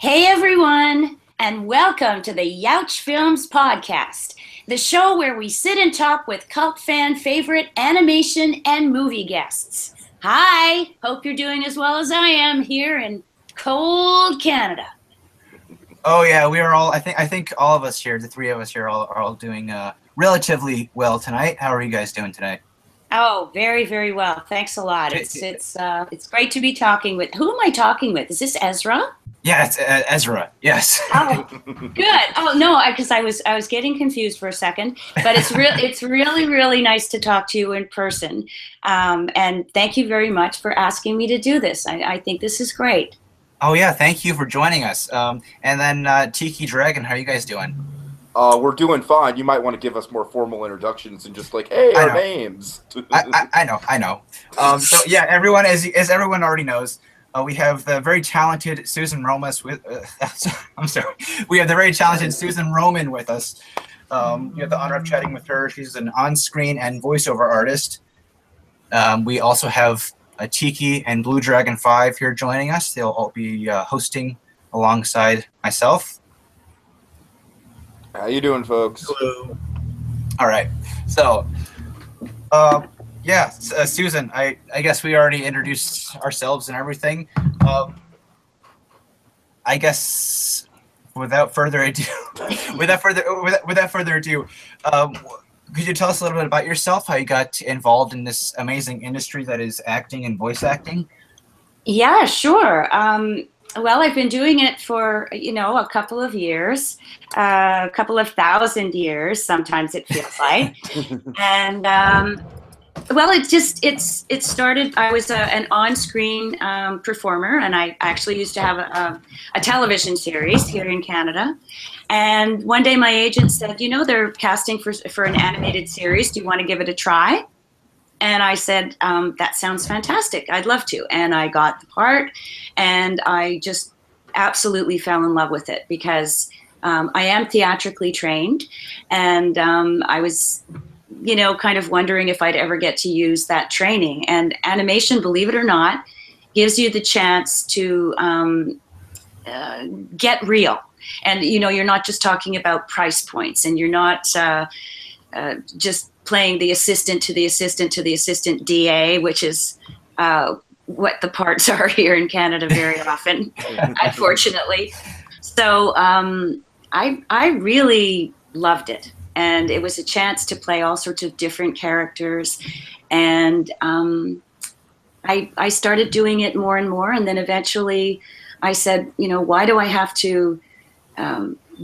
Hey everyone, and welcome to the Youch Films podcast, the show where we sit and talk with cult fan favorite animation and movie guests. Hi, hope you're doing as well as I am here in cold Canada. Oh yeah, we are all. I think all of us here, the three of us here, are all doing relatively well tonight. How are you guys doing today? Oh, very, very well. Thanks a lot. It's great to be talking with. Who am I talking with? Is this Ezra? Yeah, it's Ezra. Yes. Oh, good. Oh no, because I was getting confused for a second, but it's really really nice to talk to you in person. And thank you very much for asking me to do this. I think this is great. Oh yeah, thank you for joining us. And then Tiki Dragon, how are you guys doing? We're doing fine. You might want to give us more formal introductions and just like, hey, I our know. names. I know. So yeah, everyone, as everyone already knows, we have the very talented Susan Romas with. I'm sorry. We have the very talented Susan Roman with us. We have the honor of chatting with her. She's an on-screen and voiceover artist. We also have Tiki and Blue Dragon 5 here joining us. They'll all be hosting alongside myself. How you doing, folks? Hello. All right. So, yeah, Susan, I guess we already introduced ourselves and everything. I guess without further ado, without further ado, could you tell us a little bit about yourself? How you got involved in this amazing industry that is acting and voice acting? Yeah, sure. Well, I've been doing it for, a couple of years, a couple of thousand years, sometimes it feels like. And well, it started, I was an on-screen performer, and I actually used to have a television series here in Canada. And one day my agent said, they're casting for an animated series. Do you want to give it a try? And I said, that sounds fantastic. I'd love to. And I got the part, and I just absolutely fell in love with it because I am theatrically trained, and I was, kind of wondering if I'd ever get to use that training. And animation, believe it or not, gives you the chance to get real. And, you're not just talking about price points, and you're not just playing the assistant to the assistant to the assistant DA, which is what the parts are here in Canada very often, unfortunately. So I really loved it. And it was a chance to play all sorts of different characters. And I started doing it more and more. And then eventually I said, why do I have to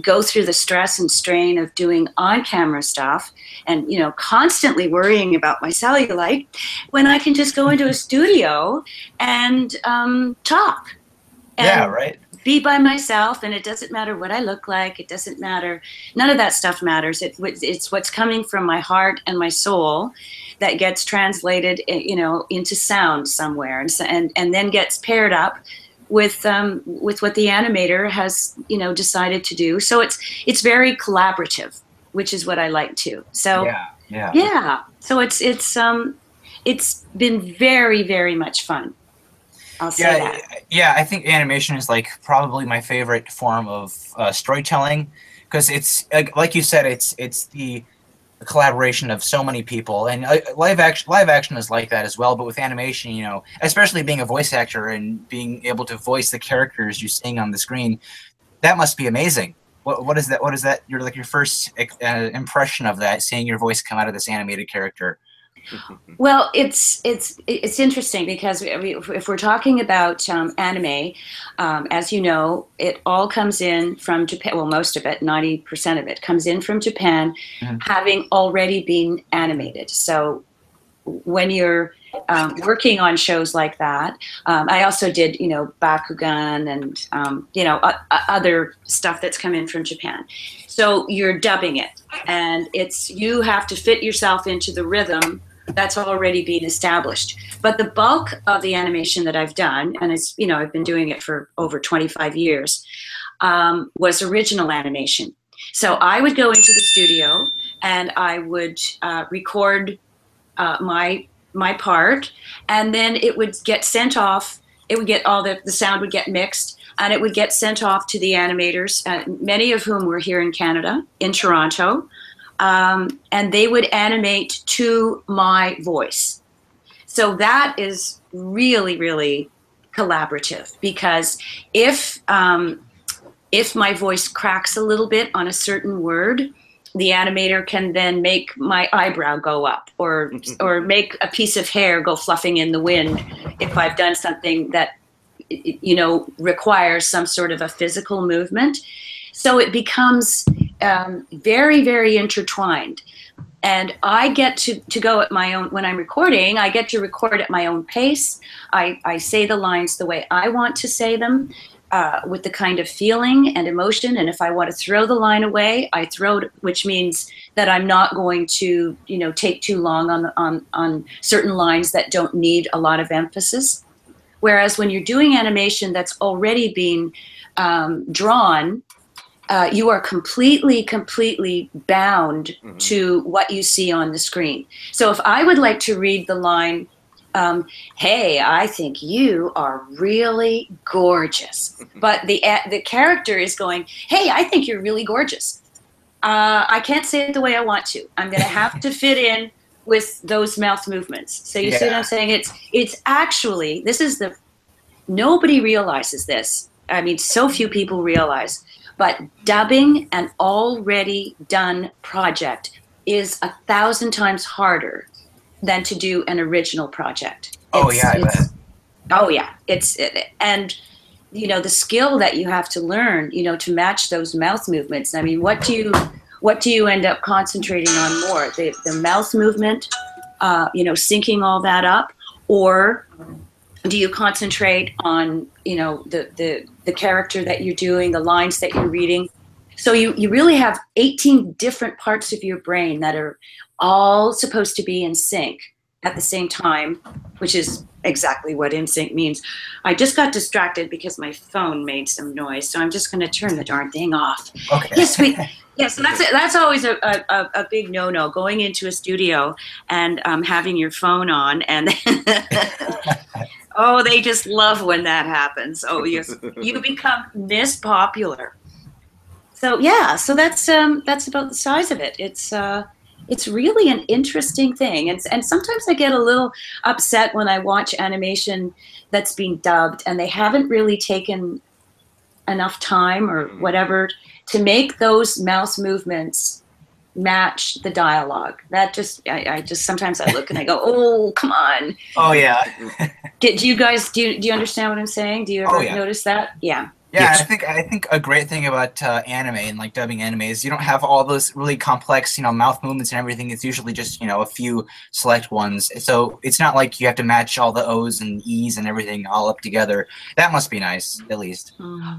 go through the stress and strain of doing on-camera stuff and, constantly worrying about my cellulite when I can just go into a studio and talk. And Yeah, right. be by myself, and it doesn't matter what I look like. It doesn't matter. None of that stuff matters. It's what's coming from my heart and my soul that gets translated, into sound somewhere, and then gets paired up with what the animator has, decided to do. So it's very collaborative, which is what I like too. So yeah. So it's been very, very much fun. I'll say that. Yeah, I think animation is like probably my favorite form of storytelling because it's like you said, it's the collaboration of so many people, and live action is like that as well. But with animation, especially being a voice actor and being able to voice the characters you're seeing on the screen, that must be amazing. What is that? What is that? Your first impression of that, seeing your voice come out of this animated character. Well, it's interesting because if we're talking about anime, as you know, it all comes in from Japan. Well, most of it, 90% of it, comes in from Japan, having already been animated. So when you're working on shows like that, I also did, Bakugan and other stuff that's come in from Japan. So you're dubbing it, and you have to fit yourself into the rhythm that's already been established. But the bulk of the animation that I've done, and I've been doing it for over 25 years, was original animation. So I would go into the studio and I would record my part, and then it would get sent off. It would get the sound would get mixed. and it would get sent off to the animators, many of whom were here in Canada, in Toronto, and they would animate to my voice. So that is really, really collaborative, because if my voice cracks a little bit on a certain word, the animator can then make my eyebrow go up, or make a piece of hair go fluffing in the wind if I've done something that, you know, requires some sort of a physical movement. So it becomes very, very intertwined. And I get to go at my own, when I'm recording, I get to record at my own pace. I say the lines the way I want to say them, with the kind of feeling and emotion. And if I want to throw the line away, I throw it, which means that I'm not going to, you know, take too long on certain lines that don't need a lot of emphasis. Whereas when you're doing animation that's already been drawn, you are completely bound to what you see on the screen. So if I would like to read the line, hey, I think you are really gorgeous, but the character is going, hey, I think you're really gorgeous, I can't say it the way I want to. I'm going to have to fit in with those mouth movements. So you see what I'm saying? It's actually, nobody realizes this. I mean, so few people realize. But dubbing an already done project is 1,000 times harder than to do an original project. I bet. Oh yeah, and you know, the skill that you have to learn, you know, to match those mouth movements. I mean, what do you end up concentrating on more? The mouth movement, you know, syncing all that up, or do you concentrate on, you know, the character that you're doing, the lines that you're reading? So you really have 18 different parts of your brain that are all supposed to be in sync at the same time, which is exactly what in sync means. I just got distracted because my phone made some noise, so I'm just going to turn the darn thing off. Okay. Yes, that's always a big no-no, going into a studio and having your phone on, and oh, they just love when that happens. Oh, yes, you become Miss Popular. So yeah, so that's about the size of it. It's really an interesting thing, and sometimes I get a little upset when I watch animation that's being dubbed and they haven't really taken enough time or whatever to make those mouth movements match the dialogue. That just, I just sometimes I look and I go, oh, come on. Oh yeah. Do you understand what I'm saying? Do you ever notice that? Yeah. Yeah, I think a great thing about anime and like dubbing anime is you don't have all those really complex, you know, mouth movements and everything. It's usually just, you know, a few select ones. So it's not like you have to match all the O's and E's and everything all up together. That must be nice, at least.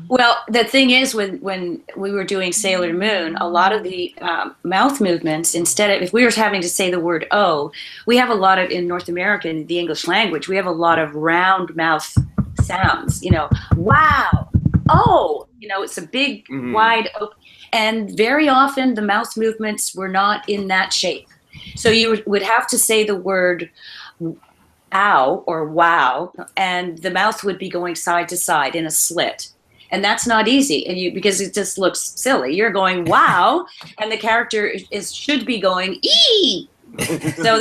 Well, the thing is, when we were doing Sailor Moon, a lot of the mouth movements, instead of, if we were having to say the word O, we have a lot of, in North America, in the English language, we have a lot of round mouth sounds, you know, wow. Oh, you know, it's a big, wide open, and very often the mouth movements were not in that shape. So you would have to say the word ow or wow, and the mouth would be going side to side in a slit. And that's not easy, and because it just looks silly. You're going wow, and the character should be going ee. So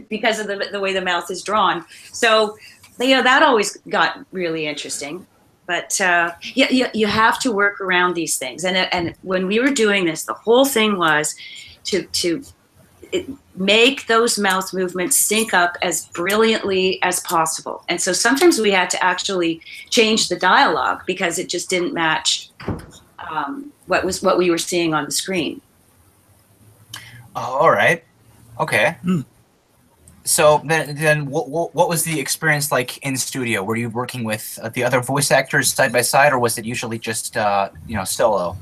because of the way the mouth is drawn. So, you know, that always got really interesting. But you have to work around these things. And when we were doing this, the whole thing was to make those mouth movements sync up as brilliantly as possible. And so sometimes we had to actually change the dialogue because it just didn't match what we were seeing on the screen. Oh, all right. Okay. So then what was the experience like in studio? Were you working with the other voice actors side by side, or was it usually just you know, solo?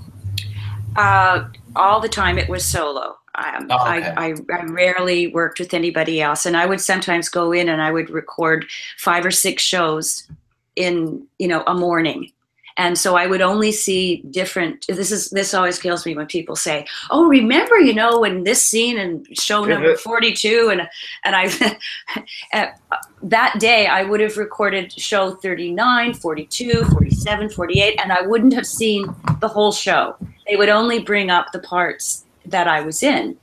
All the time it was solo. I rarely worked with anybody else, and I would sometimes go in and I would record 5 or 6 shows in, you know, a morning. And so I would only see different. This always kills me when people say, "Oh, remember, when this scene in show number 42," and I that day I would have recorded show 39, 42, 47, 48, and I wouldn't have seen the whole show. They would only bring up the parts that I was in,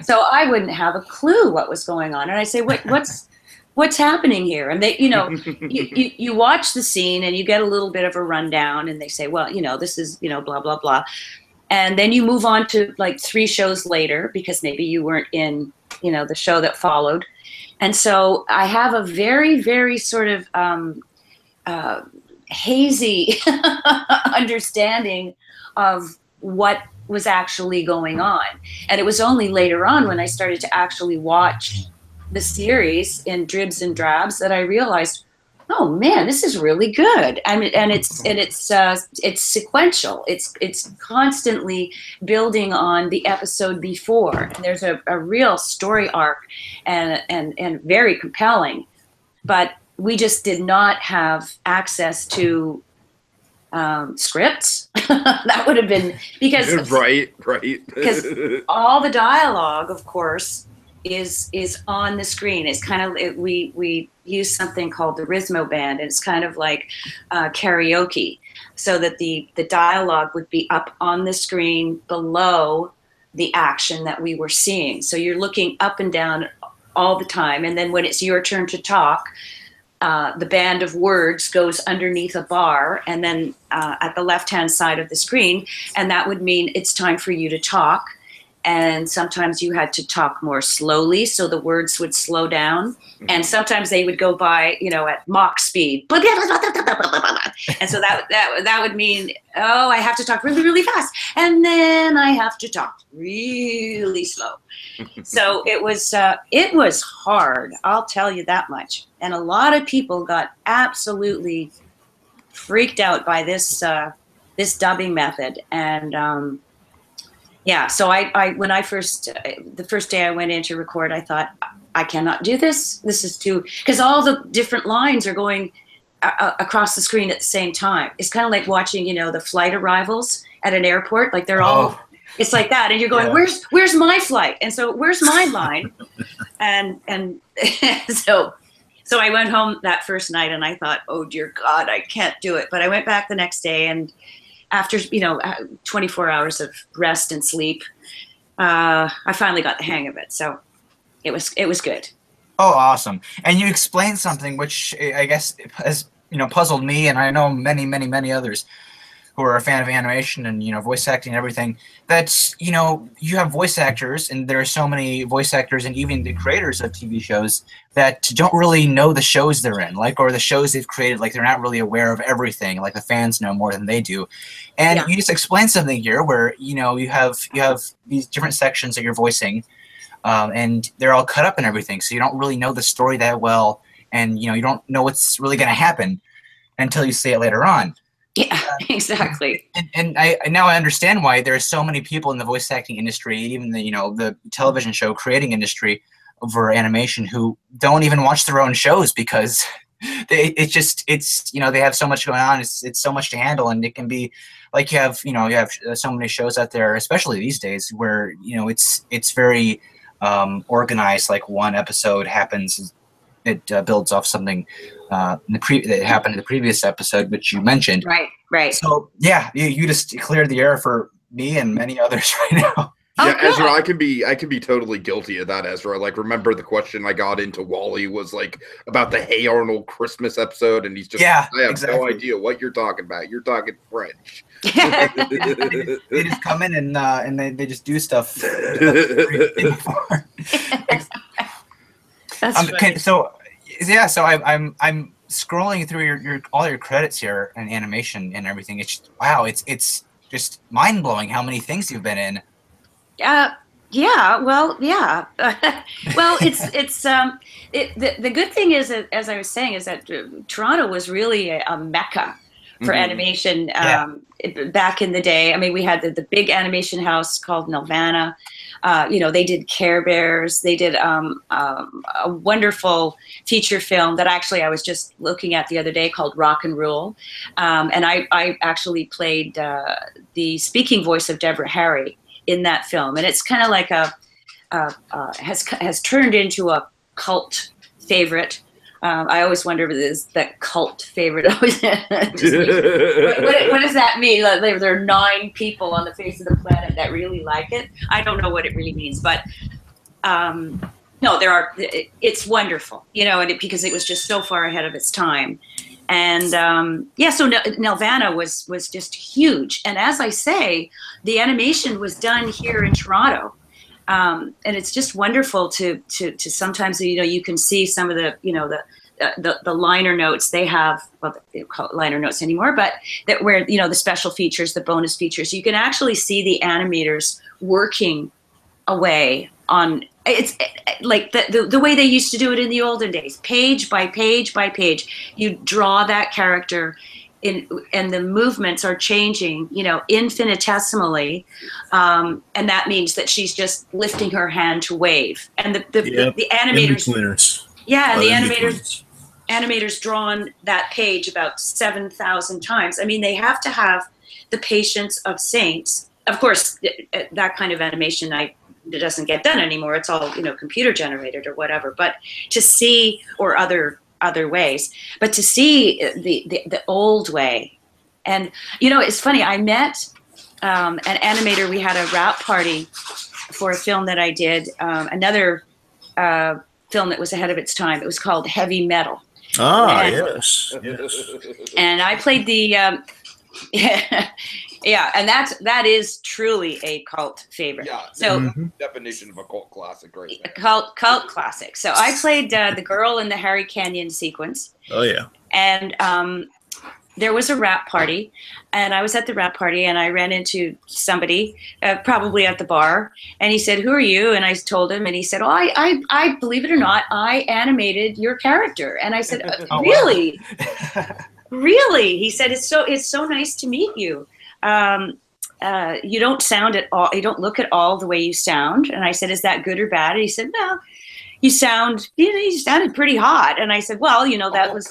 so I wouldn't have a clue what was going on. And I say, what's happening here? And they, you watch the scene and you get a little bit of a rundown, and they say, well, this is, blah, blah, blah. And then you move on to like 3 shows later, because maybe you weren't in, the show that followed. And so I have a very, very sort of hazy understanding of what was actually going on. And it was only later on when I started to actually watch the series in dribs and drabs that I realized, oh man, this is really good. I mean, and it's sequential. It's constantly building on the episode before. And there's a real story arc and very compelling. But we just did not have access to scripts. That would have been because right. Because all the dialogue, of course, is on the screen. It's kind of, we use something called the Rismo band, and it's kind of like karaoke, so that the dialogue would be up on the screen below the action that we were seeing. So you're looking up and down all the time, and then when it's your turn to talk, the band of words goes underneath a bar, and then at the left-hand side of the screen, and that would mean it's time for you to talk. And sometimes you had to talk more slowly, so the words would slow down. And sometimes they would go by, at Mach speed. And so that would mean, oh, I have to talk really, really fast. And then I have to talk really slow. So it was hard, I'll tell you that much. And a lot of people got absolutely freaked out by this dubbing method. And yeah, so I when I the first day I went in to record, I thought, I cannot do this. This is too, because all the different lines are going across the screen at the same time. It's kind of like watching, the flight arrivals at an airport. Like they're all, it's like that, and you're going, where's my flight? And so where's my line? and so I went home that first night, and I thought, oh dear God, I can't do it. But I went back the next day, and after 24 hours of rest and sleep, I finally got the hang of it. So it was good. Oh, awesome! And you explained something which I guess has puzzled me, and I know many, many, many others who are a fan of animation and voice acting and everything. That you have voice actors, and there are so many voice actors and even the creators of TV shows that don't really know the shows they're in, or the shows they've created. Like they're not really aware of everything. Like the fans know more than they do. And you just explained something here where you have these different sections that you're voicing, and they're all cut up and everything. So you don't really know the story that well, and you don't know what's really going to happen until you see it later on. Yeah, exactly. And I now I understand why there are so many people in the voice acting industry, even the television show creating industry over animation, who don't even watch their own shows because they have so much going on. It's so much to handle, and it can be like you have so many shows out there, especially these days, where it's very organized. Like one episode happens, it builds off something that happened in the previous episode, which you mentioned. Right. So yeah, you just cleared the air for me and many others right now. Yeah, oh, Ezra, I can be totally guilty of that, Ezra. Like, remember the question I got into Wally was like about the Hey Arnold Christmas episode, and he's just, I have no idea what you're talking about. You're talking French. They just come in and they just do stuff. That's funny. So I'm scrolling through all your credits here and animation and everything. It's wow, it's just mind blowing how many things you've been in. Well, it's the good thing is, as I was saying, is that Toronto was really a mecca for animation back in the day. I mean, we had the big animation house called Nelvana. You know, they did Care Bears. They did a wonderful feature film that actually I was just looking at the other day called Rock and Rule. And I actually played the speaking voice of Deborah Harry in that film. And it's kind of like has turned into a cult favorite. I always wonder if it is that cult favorite. What does that mean? Like, there are 9 people on the face of the planet that really like it. I don't know what it really means, but no, there are. It's wonderful, you know, and because it was just so far ahead of its time. And yeah, so Nelvana was just huge. And as I say, the animation was done here in Toronto. And it's just wonderful to sometimes, you know, you can see some of the, you know, the liner notes they have, well, they don't call it liner notes anymore, but that where, you know, the special features, the bonus features, you can actually see the animators working away on, it's like the way they used to do it in the olden days, page by page by page, you draw that character and the movements are changing, you know, infinitesimally, and that means that she's just lifting her hand to wave, and the animators, yeah, and the animators drawn that page about 7,000 times. I mean, they have to have the patience of saints. Of course, that kind of animation it doesn't get done anymore. It's all, you know, computer generated or whatever. But to see, or other ways, but to see the old way. And, you know, it's funny, I met an animator. We had a wrap party for a film that I did, another film that was ahead of its time. It was called Heavy Metal. Yes. And I played the yeah, and that is truly a cult favorite. Yeah, so definition of a cult classic, right there. Cult classic. So I played the girl in the Harry Canyon sequence. Oh yeah. And there was a rap party, and I was at the rap party, and I ran into somebody, probably at the bar, and he said, "Who are you?" And I told him, and he said, "Oh, I believe it or not, I animated your character." And I said, "Really?" Really? He said, it's so nice to meet you. You don't sound at all, you don't look at all the way you sound. And I said, "Is that good or bad?" And he said, "Well, you sounded pretty hot." And I said, "Well, you know, that was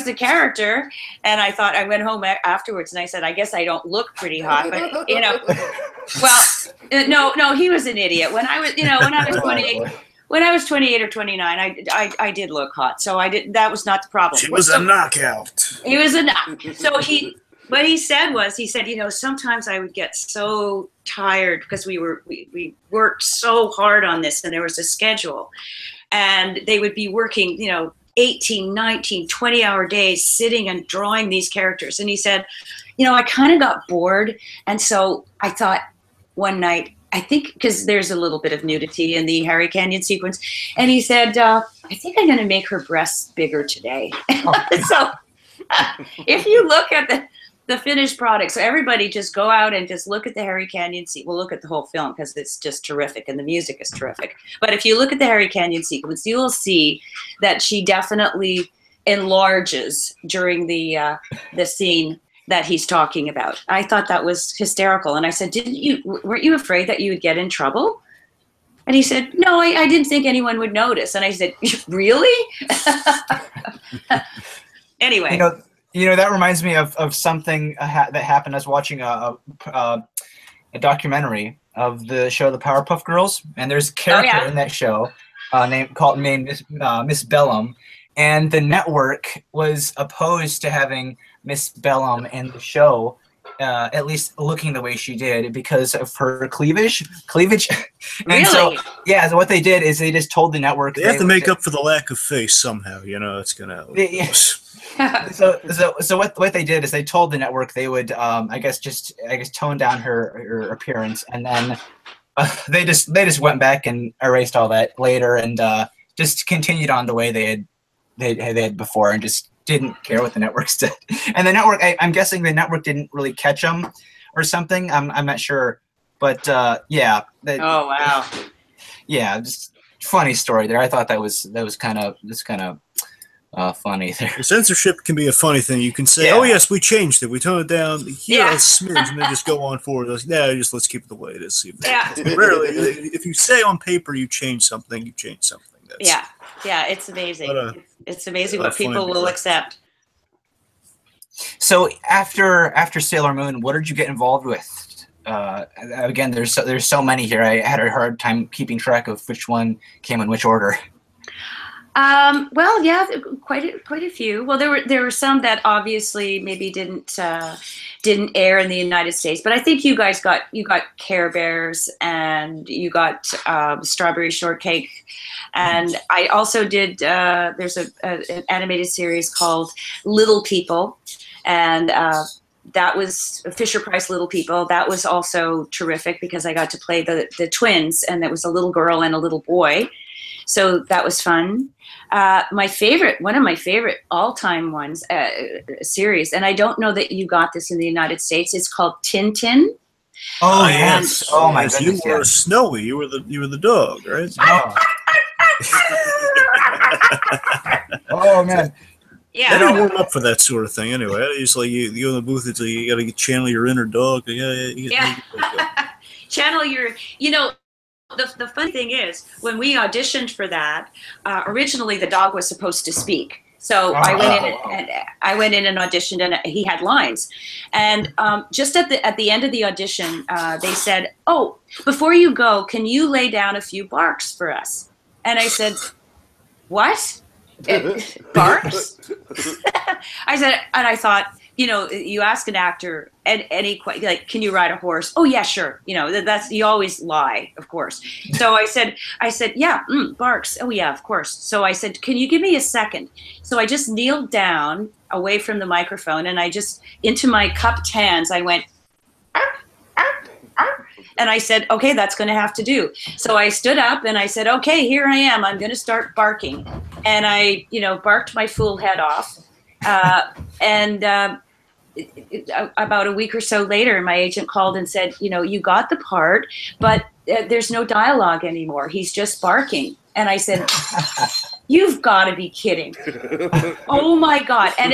the character." And I thought, I went home afterwards and I said, "I guess I don't look pretty hot, but you know, well, no, he was an idiot. When I was 28, when I was 28 or 29, I did look hot. So that was not the problem. She was a knockout. He was a knock. So what he said, you know, sometimes I would get so tired because we worked so hard on this, and there was a schedule, and they would be working, you know, 18, 19, 20-hour days sitting and drawing these characters. And he said, you know, I kind of got bored. And so I thought one night, I think because there's a little bit of nudity in the Harry Canyon sequence. And he said, I think I'm going to make her breasts bigger today. So if you look at the finished product, so everybody just go out and just look at the Harry Canyon sequence. We'll look at the whole film because it's just terrific and the music is terrific. But if you look at the Harry Canyon sequence, you will see that she definitely enlarges during the scene that he's talking about. I thought that was hysterical. And I said, weren't you afraid that you would get in trouble? And he said, "No, I didn't think anyone would notice." And I said, "Really?" Anyway. You know, that reminds me of something that happened. I was watching a documentary of the show The Powerpuff Girls, and there's a character in that show named Miss Bellum, and the network was opposed to having Miss Bellum in the show, at least looking the way she did, because of her cleavage. And really? So what they did is they just told the network they have to make up for the lack of face somehow. You know, it's gonna. So what they did is they told the network they would I guess tone down her appearance, and then they just went back and erased all that later, and just continued on the way they had before, and just didn't care what the network said. And the network, I'm guessing the network didn't really catch them or something. I'm not sure, but yeah. Oh wow. Yeah, just funny story there. I thought that was kind of fun either. Censorship can be a funny thing. You can say, "Oh yes, we changed it. We toned it down here a smidge," and then just go on forward. Just let's keep it the way it is. Rarely, if you say on paper you change something, you change something. It's amazing. It's amazing what people will accept. So after Sailor Moon, what did you get involved with? Again, there's so many here. I had a hard time keeping track of which one came in which order. Well, yeah, quite a few. Well, there were some that obviously maybe didn't air in the United States, but I think you guys got Care Bears and you got Strawberry Shortcake, and I also did. There's an animated series called Little People, and that was Fisher-Price Little People. That was also terrific because I got to play the twins, and there was a little girl and a little boy. So that was fun. One of my favorite all-time ones, series, and I don't know that you got this in the United States. It's called Tintin. Oh yes! Oh my goodness! You were Snowy. You were the dog, right? Oh man! Yeah. I don't warm up for that sort of thing anyway. It's like you go in the booth. It's like you got to channel your inner dog. Yeah. Channel your. The funny thing is, when we auditioned for that, originally the dog was supposed to speak. So I went in and auditioned, and he had lines. And just at the end of the audition, they said, "Oh, before you go, can you lay down a few barks for us?" And I said, "What? Barks?" I said, and I thought, you ask an actor any like, can you ride a horse? Oh yeah, sure. That's, you always lie, of course. So I said, yeah, barks. Oh yeah, of course. So I said, can you give me a second? So I just kneeled down away from the microphone, and I just, into my cupped hands, I went, arf, arf, arf. And I said, okay, that's going to have to do. So I stood up and I said, okay, here I am. I'm going to start barking. And I, barked my fool head off. About a week or so later, my agent called and said, you got the part, but there's no dialogue anymore. He's just barking. And I said, you've got to be kidding. Oh my God. And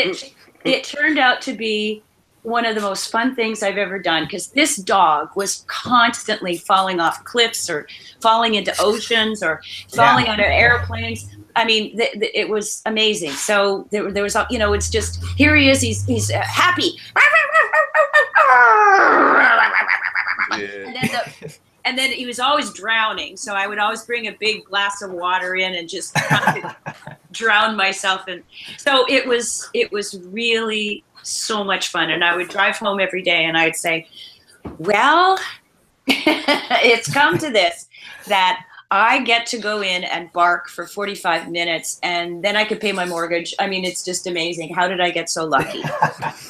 it turned out to be one of the most fun things I've ever done, because this dog was constantly falling off cliffs or falling into oceans or falling out of airplanes. I mean, it was amazing. So there was, it's just, here he is. He's happy. And then he was always drowning. So I would always bring a big glass of water in and just kind of drown myself. And so it was really so much fun. And I would drive home every day and I'd say, well, it's come to this, that I get to go in and bark for 45 minutes and then I could pay my mortgage. I mean, it's just amazing. How did I get so lucky?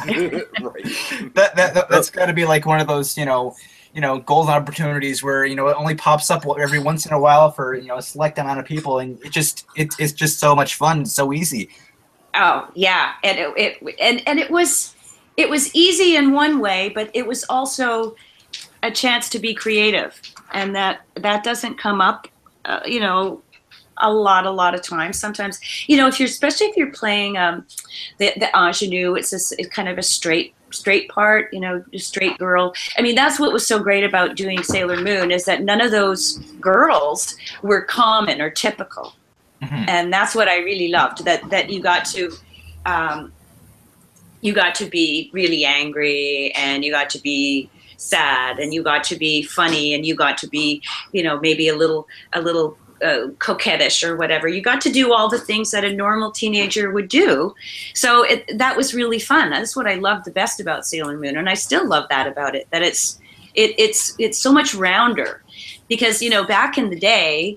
Right. That's got to be like one of those, golden opportunities where, it only pops up every once in a while for, a select amount of people. And it's just so much fun. So easy. Oh yeah. And it was easy in one way, but it was also a chance to be creative. And that doesn't come up, a lot of times. Sometimes, especially if you're playing the ingenue, it's kind of a straight part, a straight girl. I mean, that's what was so great about doing Sailor Moon, is that none of those girls were common or typical. Mm-hmm. And that's what I really loved, that you got to be really angry, and you got to be sad, and you got to be funny, and you got to be, maybe a little coquettish or whatever. You got to do all the things that a normal teenager would do. So that was really fun. That's what I loved the best about Sailor Moon, and I still love that about it. That it's so much rounder, because back in the day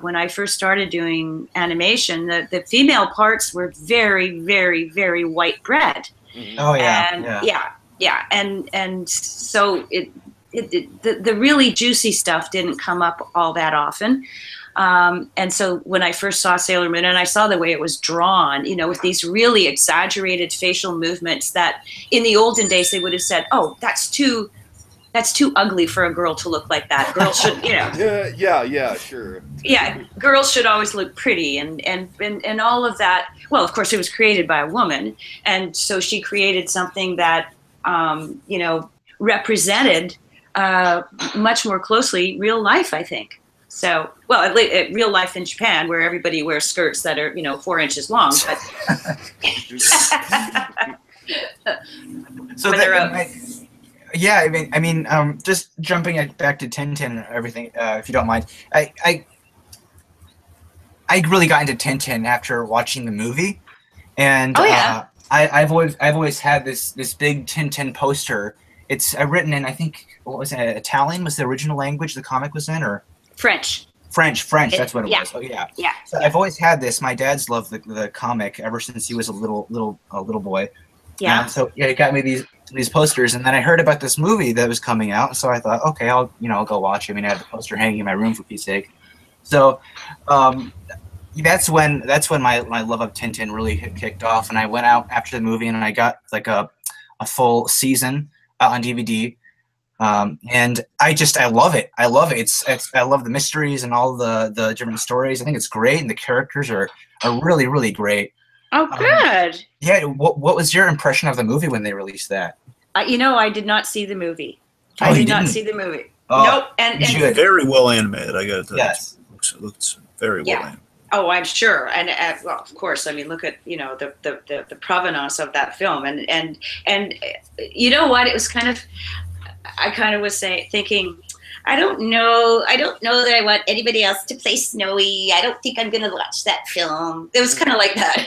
when I first started doing animation, the female parts were very, very, very white bread. Oh yeah, and yeah, and so the really juicy stuff didn't come up all that often. And so when I first saw Sailor Moon, and I saw the way it was drawn, with these really exaggerated facial movements that in the olden days they would have said, oh, that's too that's too ugly for a girl to look like that. Girls should, you know. Yeah, sure. Yeah, girls should always look pretty and all of that. Well, of course, it was created by a woman, and so she created something that, you know, represented much more closely real life, I think. So, well, at real life in Japan, where everybody wears skirts that are, you know, 4 inches long. But so yeah, I mean, just jumping back to Tintin and everything, if you don't mind, I really got into Tintin after watching the movie, and I've always had this big Tintin poster. It's written in, I think, what was it, Italian was the original language the comic was in, or French. That's what it was. Oh yeah. So I've always had this. My dad's loved the comic ever since he was a little boy. Yeah. So yeah, he got me these posters, and then I heard about this movie that was coming out, so I thought, okay, I'll go watch it. I mean, I had the poster hanging in my room for Pete's sake. So that's when my love of Tintin really kicked off, and I went out after the movie and I got like a full season on DVD. And I love it. I love it. I love the mysteries and all the different stories. I think it's great, and the characters are really, really great. Oh, good. Yeah. What was your impression of the movie when they released that? You know, I did not see the movie. Oh, I did not see the movie. Oh, nope. And very well animated. I got to tell you. Yes. It looks very well animated. Oh, I'm sure, and well, of course. I mean, look at, you know, the provenance of that film, and you know what? It was kind of, I kind of was thinking, I don't know that I want anybody else to play Snowy. I don't think I'm going to watch that film. It was kind of like that.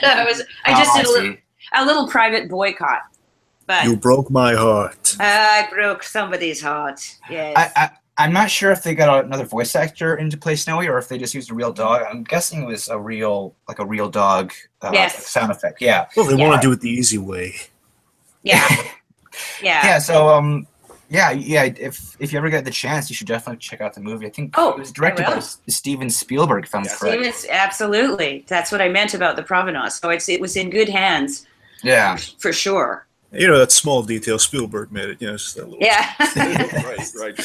I just did a little private boycott. But you broke my heart. I broke somebody's heart. Yes. I'm not sure if they got another voice actor in to play Snowy or if they just used a real dog. I'm guessing it was a real dog sound effect. Yeah. Well, they want to do it the easy way. Yeah. Yeah. Yeah. So yeah. If you ever get the chance, you should definitely check out the movie. I think it was directed by Steven Spielberg, if I'm correct. Absolutely. That's what I meant about the provenance. So it was in good hands. Yeah. For sure. You know, that small detail, Spielberg made it. You know, just that little. Yeah. right.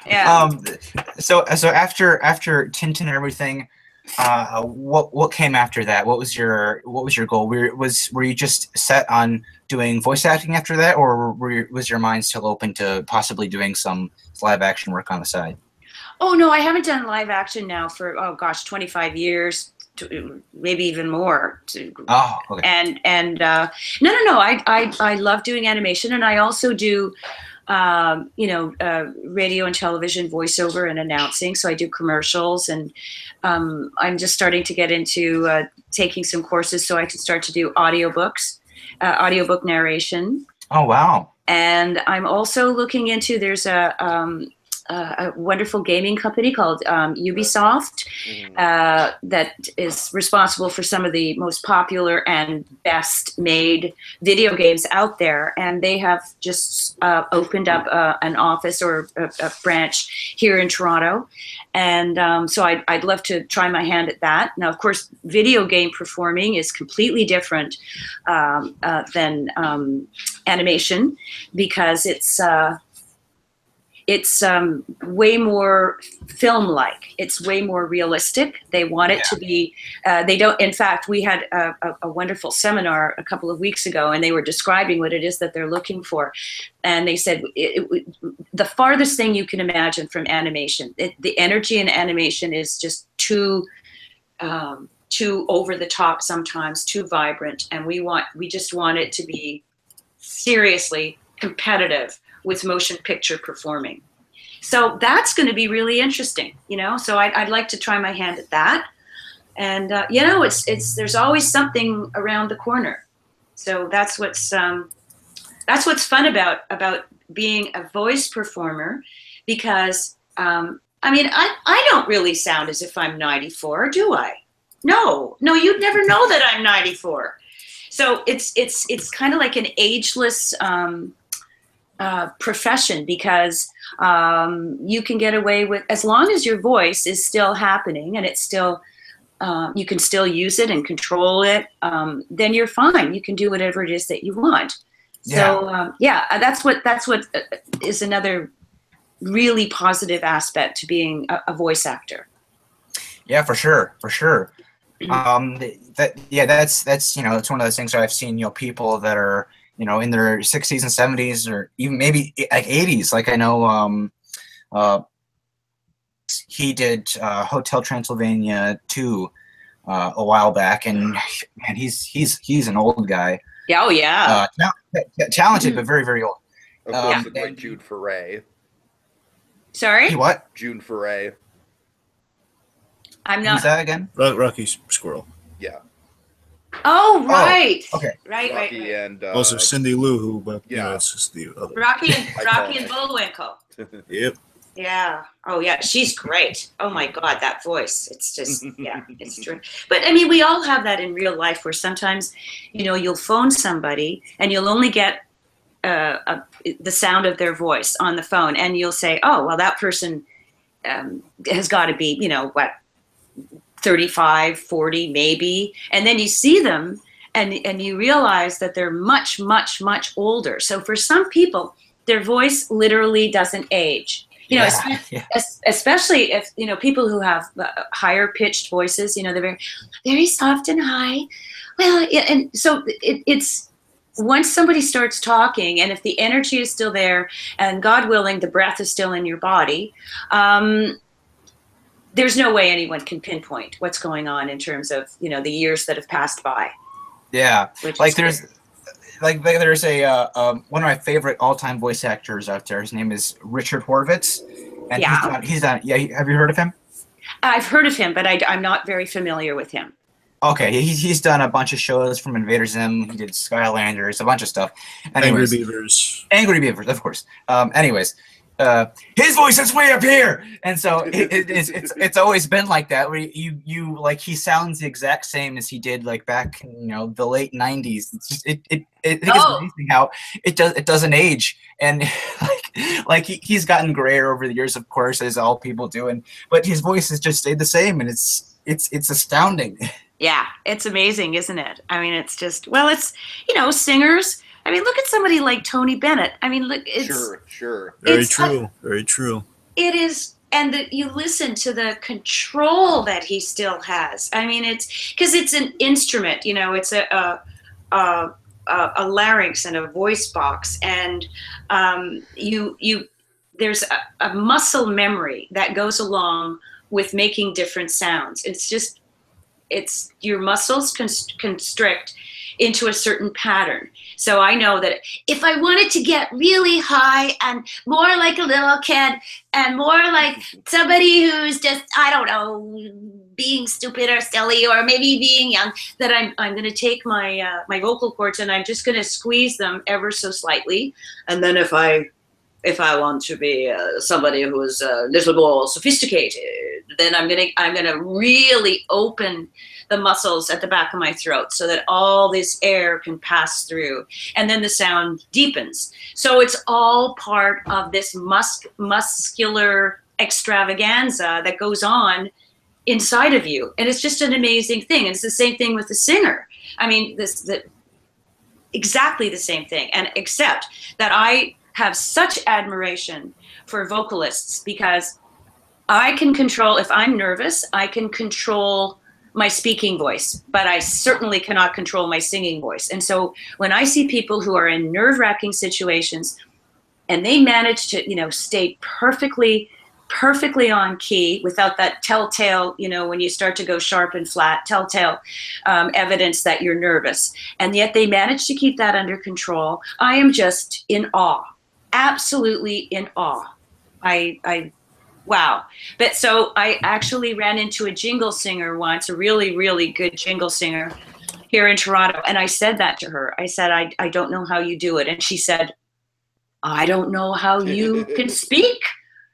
Yeah. So after Tintin and everything, what came after that? What was your goal? Were you just set on doing voice acting after that, or was your mind still open to possibly doing some live action work on the side? Oh no, I haven't done live action now for 25 years. Maybe even more. Oh, okay. And no. I love doing animation, and I also do, radio and television voiceover and announcing. So I do commercials, and I'm just starting to get into taking some courses so I can start to do audiobooks, audiobook narration. Oh wow! And I'm also looking into a wonderful gaming company called Ubisoft that is responsible for some of the most popular and best made video games out there. And they have just opened up an office or a branch here in Toronto. And so I'd love to try my hand at that. Now, of course, video game performing is completely different than animation, because it's way more film-like. It's way more realistic. They want it to be, they don't, in fact, we had a wonderful seminar a couple of weeks ago, and they were describing what it is that they're looking for. And they said, the farthest thing you can imagine from animation, the energy in animation is just too over the top sometimes, too vibrant. And we just want it to be seriously competitive with motion picture performing. So that's going to be really interesting, so I'd like to try my hand at that. And, there's always something around the corner. So that's what's fun about being a voice performer, because, I don't really sound as if I'm 94, do I? No, you'd never know that I'm 94. So it's kind of like an ageless, profession, because you can get away with, as long as your voice is still happening and it's still you can still use it and control it, then you're fine. You can do whatever it is that you want. So yeah, that's what is another really positive aspect to being a voice actor. Yeah, for sure, for sure. That's you know, it's one of those things where I've seen, you know, people that are, you know, in their 60s and 70s or even maybe like 80s. Like I know he did Hotel Transylvania 2 a while back, and man, he's an old guy. Yeah, oh yeah. Talented, but very, very old. Of course, it's like June Foray. Sorry? He what? June Foray. I'm not. Who's that again? Rocky Squirrel. Yeah. Oh, right. Oh, okay. Right. And also Cindy Lou, who, but yeah, you know, it's just the other. Rocky and Bullwinkle. Yep. Yeah. Oh, yeah. She's great. Oh my God, that voice. It's just, yeah, it's true. But I mean, we all have that in real life, where sometimes, you know, you'll phone somebody and you'll only get the sound of their voice on the phone, and you'll say, oh, well, that person has got to be, you know, what, 35, 40 maybe, and then you see them and you realize that they're much, much, much older. So for some people, their voice literally doesn't age. You know, especially if, you know, people who have higher pitched voices, you know, they're very, very soft and high. Well, and so it's once somebody starts talking, and if the energy is still there, and God willing, the breath is still in your body, there's no way anyone can pinpoint what's going on in terms of, you know, the years that have passed by. Yeah, like there's a one of my favorite all-time voice actors out there. His name is Richard Horvitz, and he's done. Yeah, have you heard of him? I've heard of him, but I'm not very familiar with him. Okay, he's done a bunch of shows, from Invader Zim. He did Skylanders, a bunch of stuff. Anyways, Angry Beavers, of course. Anyways, his voice is way up here, and so it's always been like that. Where you like, he sounds the exact same as he did like back in, you know, the late '90s. It's just it's amazing how it doesn't age, and like he's gotten grayer over the years, of course, as all people do, but his voice has just stayed the same, and it's astounding. Yeah, it's amazing, isn't it? I mean, it's just, well, it's, you know, singers. I mean, look at somebody like Tony Bennett. I mean, look, it's sure. Very true. Very true. It is, and you listen to the control that he still has. I mean, it's because it's an instrument, you know, it's a larynx and a voice box, and there's a muscle memory that goes along with making different sounds. It's your muscles constrict into a certain pattern. So I know that if I wanted to get really high and more like a little kid and more like somebody who's just, I don't know, being stupid or silly or maybe being young, that I'm going to take my my vocal cords and I'm just going to squeeze them ever so slightly. And then if I want to be somebody who is a little more sophisticated, then I'm gonna really open the muscles at the back of my throat so that all this air can pass through, and then the sound deepens. So it's all part of this muscular extravaganza that goes on inside of you, and it's just an amazing thing. And it's the same thing with the singer. I mean, exactly the same thing, and except that I have such admiration for vocalists, because I can control, if I'm nervous, I can control my speaking voice, but I certainly cannot control my singing voice. And so when I see people who are in nerve-wracking situations and they manage to, you know, stay perfectly on key without that telltale, you know, when you start to go sharp and flat, telltale evidence that you're nervous, and yet they manage to keep that under control, I am just in awe. Absolutely in awe. Wow. But so I actually ran into a jingle singer once, a really, really good jingle singer here in Toronto. And I said that to her. I said, I don't know how you do it. And she said, I don't know how you can speak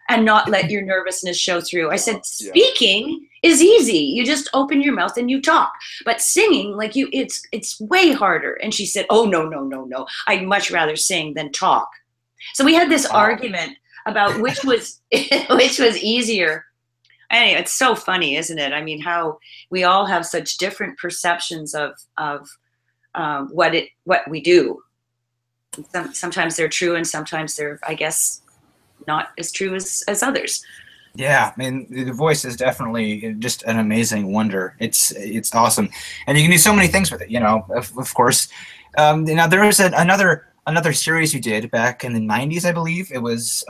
and not let your nervousness show through. I said, speaking is easy. You just open your mouth and you talk. But singing, like it's way harder. And she said, oh, no. I'd much rather sing than talk. So we had this argument about which was easier. Anyway, it's so funny, isn't it? I mean, how we all have such different perceptions of what we do. sometimes they're true, and sometimes they're, I guess, not as true as others. Yeah, I mean, the voice is definitely just an amazing wonder. It's awesome, and you can do so many things with it. You know, of course. Now there was another series you did back in the '90s, I believe. It was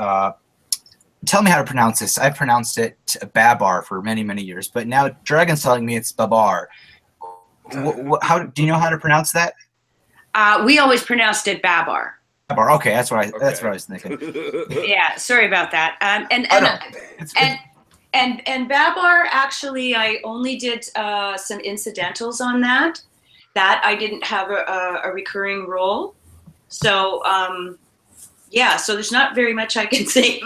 tell me how to pronounce this. I've pronounced it Babar for many years, but now Dragon's telling me it's Babar. How do you know how to pronounce that? We always pronounced it Babar. Babar. Okay, that's what I was thinking. Yeah, sorry about that. And Babar, actually, I only did some incidentals on that. That I didn't have a recurring role. So yeah, so there's not very much I can say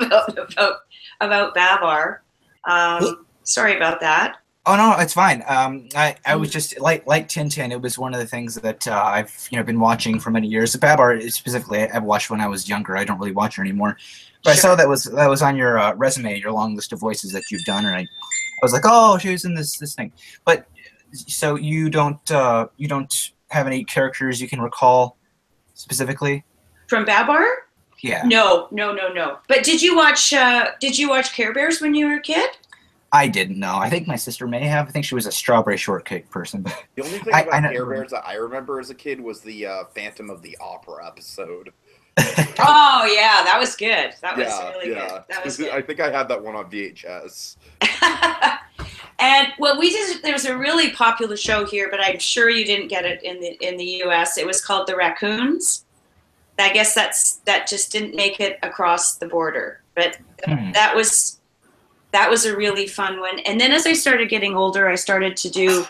about Babar. Sorry about that. Oh no, it's fine. I was just like Tintin. It was one of the things that I've been watching for many years. Babar specifically, I've watched when I was younger. I don't really watch it anymore. But sure. I saw that was on your resume, your long list of voices that you've done, and I was like, oh, she was in this thing. But so you don't have any characters you can recall specifically from Babar? Yeah. No. But did you watch Care Bears when you were a kid? I didn't know. I think my sister may have. I think she was a strawberry shortcake person. But the only thing about Care Bears that I remember as a kid was the Phantom of the Opera episode. Oh yeah, that was good. That was really good. That was good. I think I had that one on VHS. And well, there was a really popular show here, but I'm sure you didn't get it in the US. It was called The Raccoons. I guess that just didn't make it across the border. But that was a really fun one. And then as I started getting older, I started to do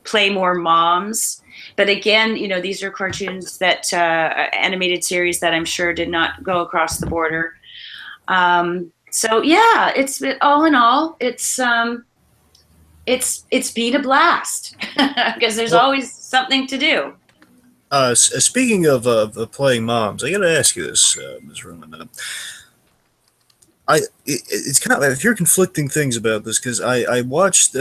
play more moms. But again, these are cartoons that animated series that I'm sure did not go across the border. So yeah, it's all in all, it's been a blast because there's always something to do. Speaking of playing moms, I got to ask you this, Ms. Roman. It's kind of, if you're conflicting things about this, because I watched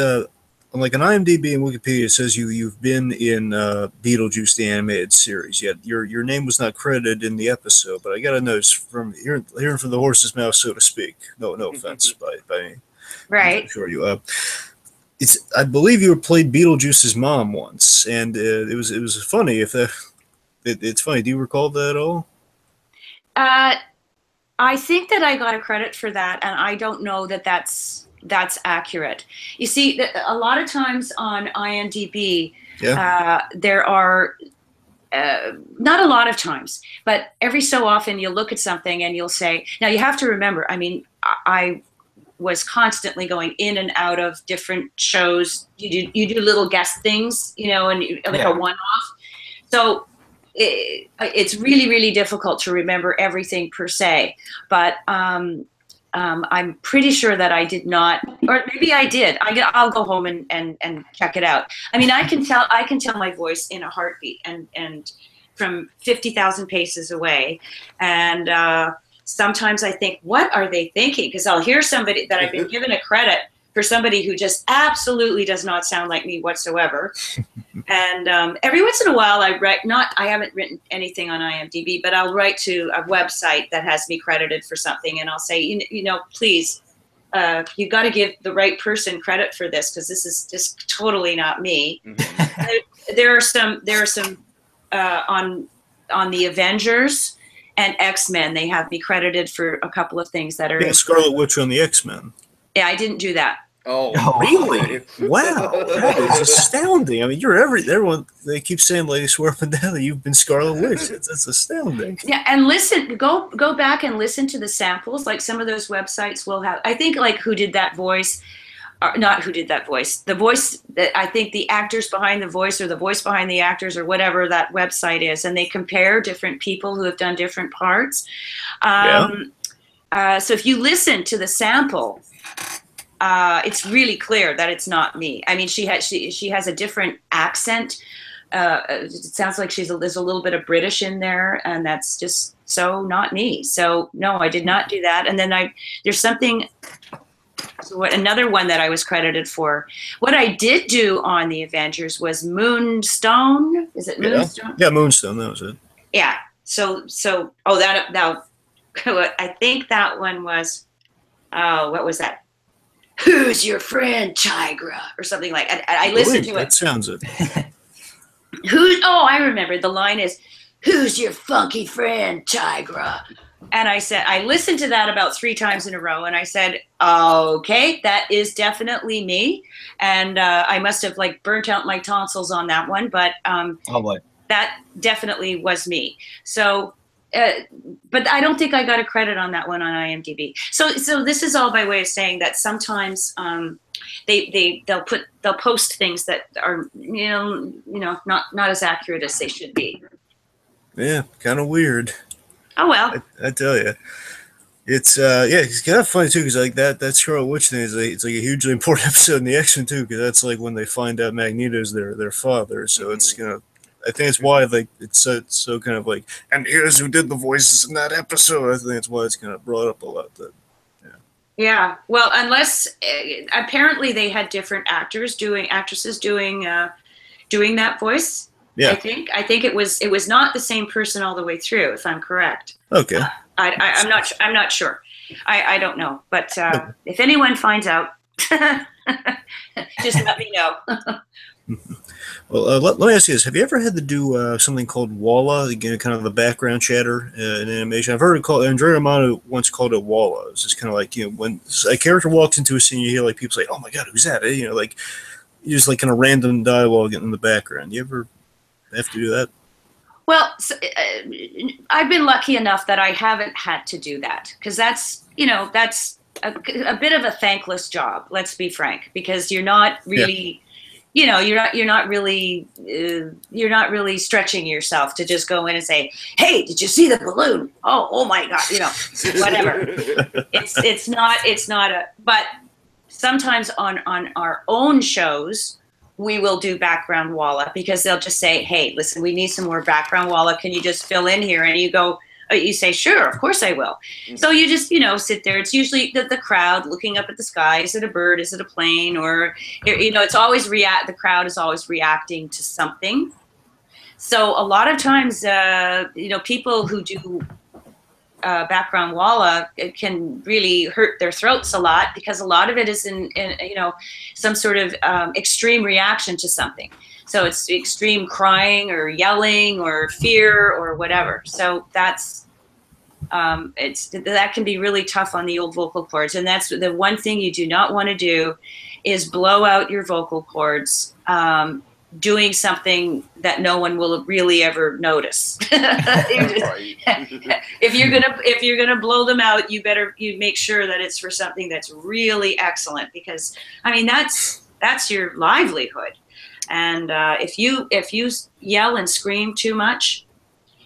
like on IMDb and Wikipedia, it says you've been in Beetlejuice the animated series. Yet your name was not credited in the episode. But I got to notice from hearing from the horse's mouth, so to speak. No offense by me. Right. I'm sure you. I believe you played Beetlejuice's mom once, and it was funny. It's funny. Do you recall that at all? I think that I got a credit for that, and I don't know that that's accurate. You see, a lot of times on IMDb, there are, not a lot of times, but every so often you'll look at something and you'll say, now you have to remember, I mean, I was constantly going in and out of different shows. You do little guest things, and like a one-off. So it's really difficult to remember everything per se, but I'm pretty sure that I did not, or maybe I did. I'll go home and check it out. I mean, I can tell my voice in a heartbeat and from 50,000 paces away. And sometimes I think, what are they thinking? Because I'll hear somebody that I've been given a credit for somebody who just absolutely does not sound like me whatsoever. And every once in a while I haven't written anything on IMDb, but I'll write to a website that has me credited for something, and I'll say, please, you got to give the right person credit for this, because this is just totally not me. Mm-hmm. There are some on the Avengers and X-Men. They have me credited for a couple of things that are Scarlet Witch on the X-Men. Yeah, I didn't do that. Oh, really? Wow, that is astounding. I mean, everyone. They keep saying, "Lady, swear up and down that you've been Scarlet Witch." That's astounding. Yeah, and listen, go back and listen to the samples. Like some of those websites will have. I think like Who Did That Voice, or not Who Did That Voice. The voice that I think the actors behind the voice, or the voice behind the actors, or whatever that website is, and they compare different people who have done different parts. So if you listen to the sample. It's really clear that it's not me. I mean, she has a different accent. It sounds like there's a little bit of British in there, and that's just so not me. So no, I did not do that. And then there's something. Another one that I was credited for. What I did do on the Avengers was Moonstone. Is it Moonstone? Yeah, Moonstone. That was it. Yeah, oh, that now, I think that one was, what was that? Who's your friend, Tigra, or something like. I listened to it. That sounds it. Oh, I remember. The line is, "Who's your funky friend, Tigra?" And I said, I listened to that about 3 times in a row, and I said, okay, that is definitely me. And I must have like burnt out my tonsils on that one, but that definitely was me. So, but I don't think I got a credit on that one on IMDb. So this is all by way of saying that sometimes they'll post things that are not as accurate as they should be. Yeah, kind of weird. Oh well, I tell you, it's it's kind of funny too because like that Scarlet Witch thing is it's like a hugely important episode in the X-Men too because that's like when they find out Magneto's their father. So it's I think it's why like it's so kind of like, and here's who did the voices in that episode. I think that's why it's kind of brought up a lot. That yeah. Well, unless apparently they had different actresses doing that voice. Yeah, I think it was not the same person all the way through, if I'm correct. Okay. I'm not sure. I don't know, but if anyone finds out, just let me know. Well, let me ask you this: have you ever had to do something called Walla? Again, kind of the background chatter in animation. I've heard it called. Andrea Romano once called it Walla. It's just kind of like when a character walks into a scene, you hear like people say, "Oh my God, who's that?" Like you just like kind of random dialogue in the background. You ever have to do that? Well, I've been lucky enough that I haven't had to do that because that's a bit of a thankless job. Let's be frank, because you're not really, you're not really stretching yourself to just go in and say, "Hey, did you see the balloon? Oh my God!" Whatever. It's not. But sometimes on our own shows, we will do background Walla because they'll just say, "Hey, listen, we need some more background Walla. Can you just fill in here?" And you say, "Sure, of course I will." So you just, sit there. It's usually the crowd looking up at the sky. Is it a bird? Is it a plane? Or, it's always the crowd is always reacting to something. So a lot of times, people who do background Walla, it can really hurt their throats a lot because a lot of it is in some sort of extreme reaction to something. So it's extreme crying or yelling or fear or whatever. So that's that can be really tough on the old vocal cords. And that's the one thing you do not want to do is blow out your vocal cords doing something that no one will really ever notice. If you're gonna blow them out, you make sure that it's for something that's really excellent, because that's your livelihood. And if you yell and scream too much,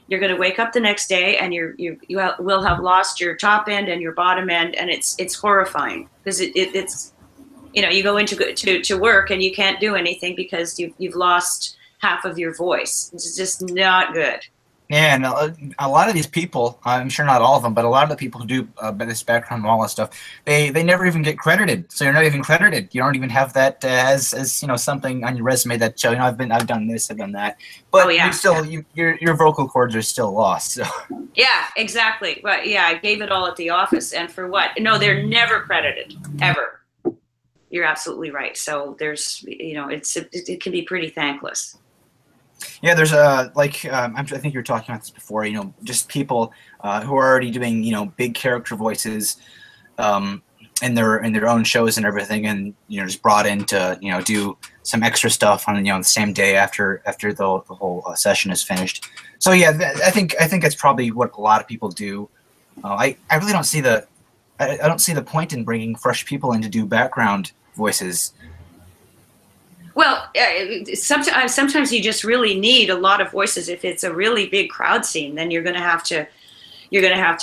you're going to wake up the next day and you will have lost your top end and your bottom end, and it's horrifying because it's you go into work and you can't do anything because you've lost half of your voice. It's just not good. Yeah, and a lot of these people, I'm sure not all of them, but a lot of the people who do this background Walla stuff, they never even get credited. So you're not even credited. You don't even have that as something on your resume that show I've done this, I've done that. But your vocal cords are still lost. So. Yeah, exactly. Well, yeah, I gave it all at the office, and for what? No, they're never credited ever. You're absolutely right. So there's it can be pretty thankless. Yeah, there's I think you were talking about this before. Just people who are already doing big character voices in their own shows and everything, and just brought in to do some extra stuff on the same day after the whole session is finished. So yeah, I think that's probably what a lot of people do. I really don't see the point in bringing fresh people in to do background voices. Well, sometimes you just really need a lot of voices. If it's a really big crowd scene, then you're going to have to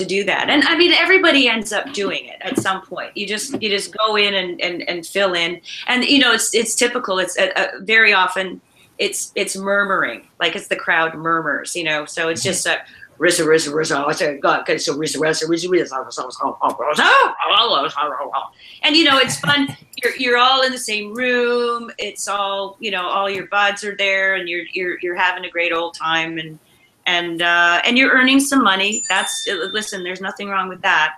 do that. And everybody ends up doing it at some point. You just go in and fill in. And it's typical. It's very often it's murmuring, like it's the crowd murmurs. So it's just a Risa, and it's fun. You're all in the same room. It's all all your buds are there, and you're having a great old time, and and you're earning some money. Listen, there's nothing wrong with that.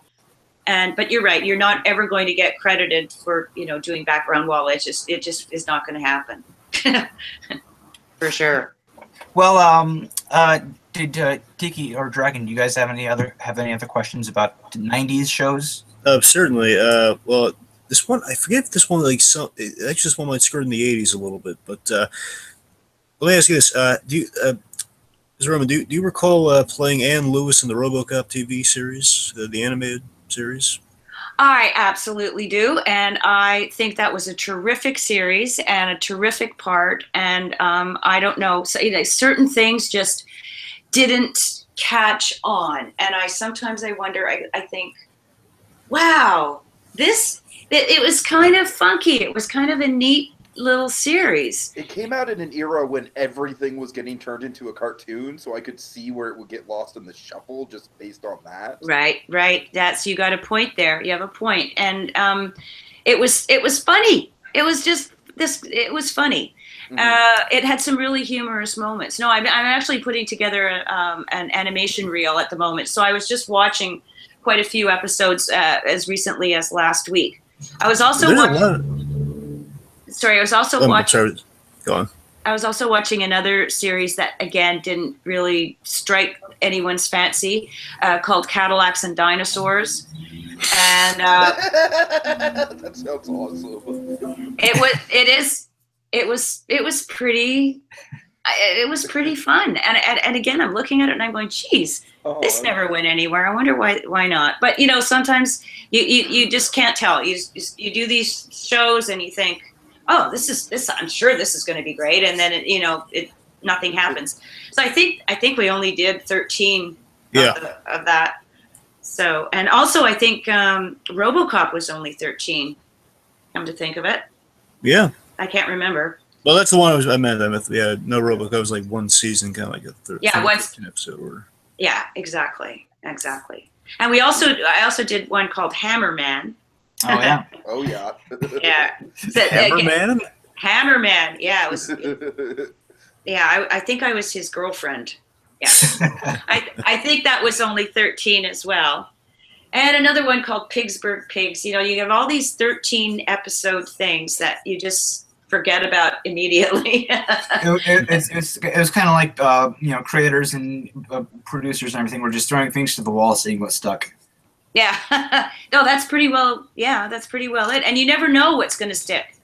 But you're right. You're not ever going to get credited for, doing background wall. It just is not going to happen. For sure. Well, did Tiki or Dragon, do you guys have any other questions about the 90s shows? Certainly. Well, this one, I forget if this one, actually this one might skirt in the 80s a little bit, but let me ask you this. Ms. Roman, do you recall playing Ann Lewis in the RoboCop TV series, the animated series? I absolutely do, and I think that was a terrific series and a terrific part. And I don't know, certain things just didn't catch on, and sometimes I wonder. I think, wow, it was kind of funky. It was kind of a neat little series. It came out in an era when everything was getting turned into a cartoon, so I could see where it would get lost in the shuffle just based on that. Right. You got a point there. You have a point. And it was funny. It was funny. Mm-hmm. It had some really humorous moments. No, I'm actually putting together an animation reel at the moment. So I was just watching quite a few episodes as recently as last week. I was also watching. Sorry, I was also watching. Go on. I was also watching another series that, again, didn't really strike anyone's fancy, called Cadillacs and Dinosaurs. And that sounds awesome. It was pretty fun. And again, I'm looking at it and I'm going, geez, this never went anywhere. I wonder why not. But sometimes you just can't tell. You do these shows and you think, oh, this. I'm sure this is going to be great, and then nothing happens. So I think we only did 13 of that. So, and also I think RoboCop was only 13. Come to think of it, yeah, I can't remember. Well, that's the one I meant. Yeah, no, RoboCop was like one season, kind of like a 13 episode order. Yeah, exactly. And I also did one called Hammerman. Oh yeah. Oh yeah. Yeah. Hammerman? Hammerman. Yeah, it was. Yeah, I think I was his girlfriend. Yeah. I think that was only 13 as well. And another one called Pittsburgh Pigs. You have all these 13 episode things that you just forget about immediately. it was kind of like creators and producers and everything were just throwing things to the wall, seeing what stuck. Yeah. No, that's pretty well. Yeah, that's pretty well it. And you never know what's going to stick.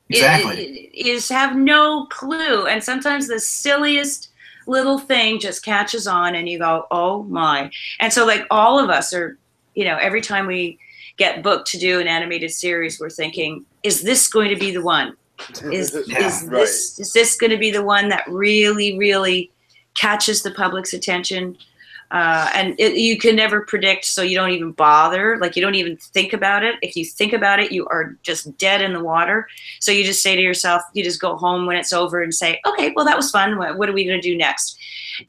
Exactly. You just have no clue. And sometimes the silliest little thing just catches on and you go, oh my. And so all of us are, every time we get booked to do an animated series, we're thinking, is this going to be the one? Is this going to be the one that really, really catches the public's attention? And you can never predict, so you don't even bother. You don't even think about it. If you think about it, you are just dead in the water. So you just say to yourself, you just go home when it's over and say, okay, well, that was fun. What are we going to do next?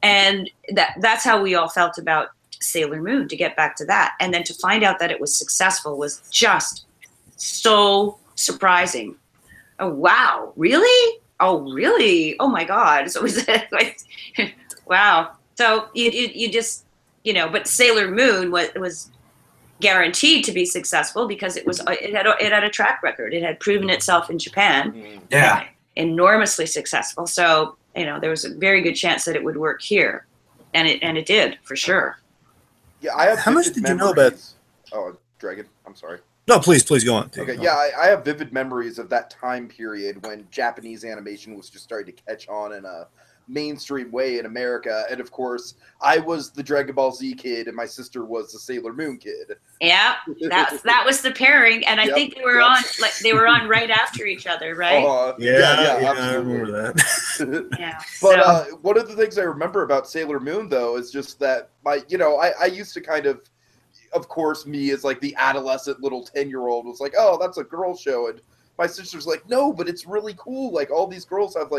And that's how we all felt about Sailor Moon, to get back to that. And then to find out that it was successful was just so surprising. Oh, wow. Really? Oh, really? Oh, my God. So was it wow. So you just, but Sailor Moon was guaranteed to be successful because it had a track record. It had proven itself in Japan. Yeah. Enormously successful. So, there was a very good chance that it would work here. And it did, for sure. Yeah, I have. How much did you know about? Oh, Dragon. I'm sorry. No, please go on. Okay, yeah, I have vivid memories of that time period when Japanese animation was just starting to catch on in a mainstream way in America. And of course, I was the Dragon Ball Z kid and my sister was the Sailor Moon kid. Yeah, that was the pairing, and I think they were on right after each other, right? Yeah, I remember that. Yeah. But one of the things I remember about Sailor Moon though is just that I used to kind of course, me as the adolescent little 10-year-old was like, oh, that's a girl show, and my sister's like, no, but it's really cool. All these girls have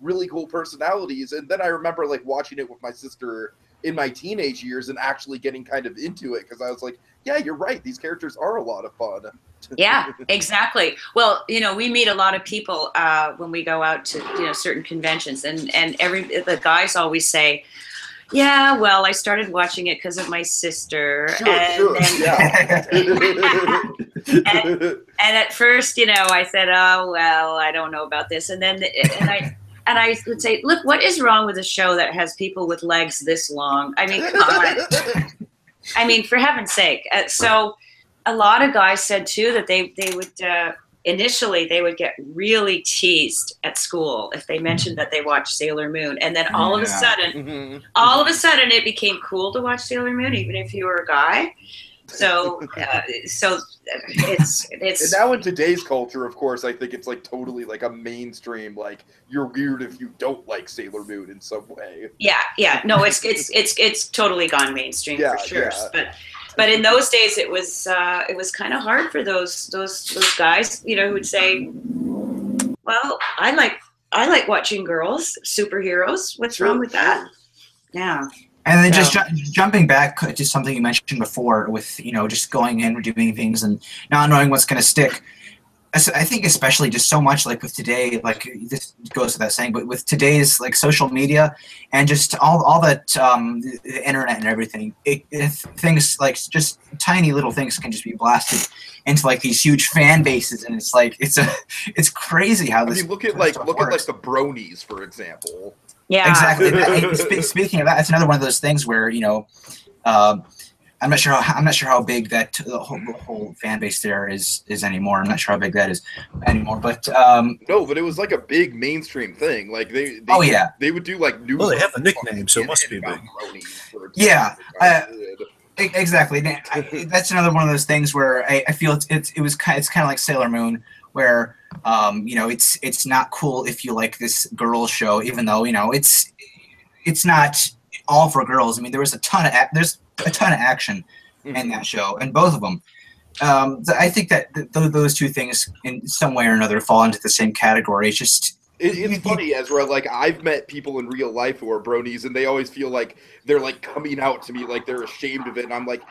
really cool personalities. And then I remember watching it with my sister in my teenage years and actually getting kind of into it because I was like, yeah, you're right. These characters are a lot of fun. Yeah, exactly. Well, we meet a lot of people when we go out to certain conventions, and the guys always say, Yeah, well, I started watching it because of my sister, and at first, you know, I said, "Oh well, I don't know about this," and then I would say, "Look, what is wrong with a show that has people with legs this long? I mean, come on! I mean, for heaven's sake!" So, a lot of guys said too that they would. Initially, they would get really teased at school if they mentioned that they watched Sailor Moon, and then all of a sudden, it became cool to watch Sailor Moon, even if you were a guy. So, it's and now in today's culture, of course, I think it's like totally like a mainstream. Like you're weird if you don't like Sailor Moon in some way. Yeah. No, it's totally gone mainstream for sure. Yeah. But in those days, it was kind of hard for those guys, you know, who would say, "Well, I like watching girls, superheroes. What's wrong with that?" Yeah. And then just jumping back to something you mentioned before, with just going in, doing things, and not knowing what's going to stick. I think especially just so much like with today, like this goes without saying, but with today's like social media and just all that the internet and everything, things like just tiny little things can just be blasted into like these huge fan bases, and it's like it's crazy how this. I mean, look at like the bronies, for example. Yeah, exactly. Speaking of that, it's another one of those things where I'm not sure how big that the whole fan base there is anymore. I'm not sure how big that is anymore. But no, but it was like a big mainstream thing. Like they would do like news. Well, they have a nickname, so it must be big. Yeah, exactly. That's another one of those things where I feel it's kind of like Sailor Moon, where it's not cool if you like this girl show, even though it's not all for girls. I mean, there's a ton of action in that show, and both of them. I think that those two things, in some way or another, fall into the same category. It's just it's funny, Ezra. Like I've met people in real life who are bronies, and they always feel like they're like coming out to me, like they're ashamed of it. And I'm like,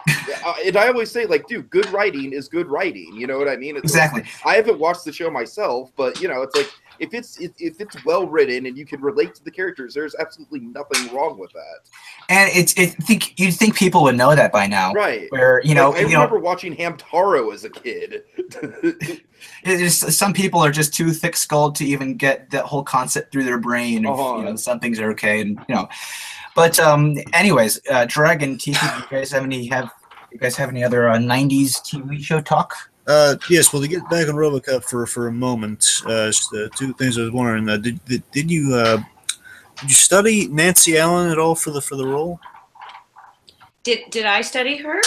and I always say, like, dude, good writing is good writing. You know what I mean? It's exactly. Like, I haven't watched the show myself, but it's like if it's well written and you can relate to the characters, there's absolutely nothing wrong with that. And you'd think people would know that by now, right? Where I remember watching Hamtaro as a kid. Some people are just too thick-skulled to even get that whole concept through their brain. Some things are okay, and But anyways, Dreg and Tiki, do you guys have any other '90s TV show talk? Yes. Well, to get back on RoboCop for a moment, two things I was wondering. Did you study Nancy Allen at all for the role? Did I study her?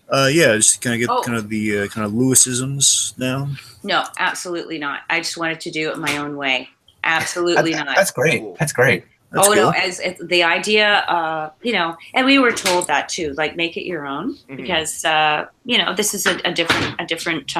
Yeah, just kind of get kind of the kind of Lewisisms down. No, absolutely not. I just wanted to do it my own way. Absolutely not. That's great. That's great. That's cool. No, as the idea, and we were told that too, like make it your own, because this is a different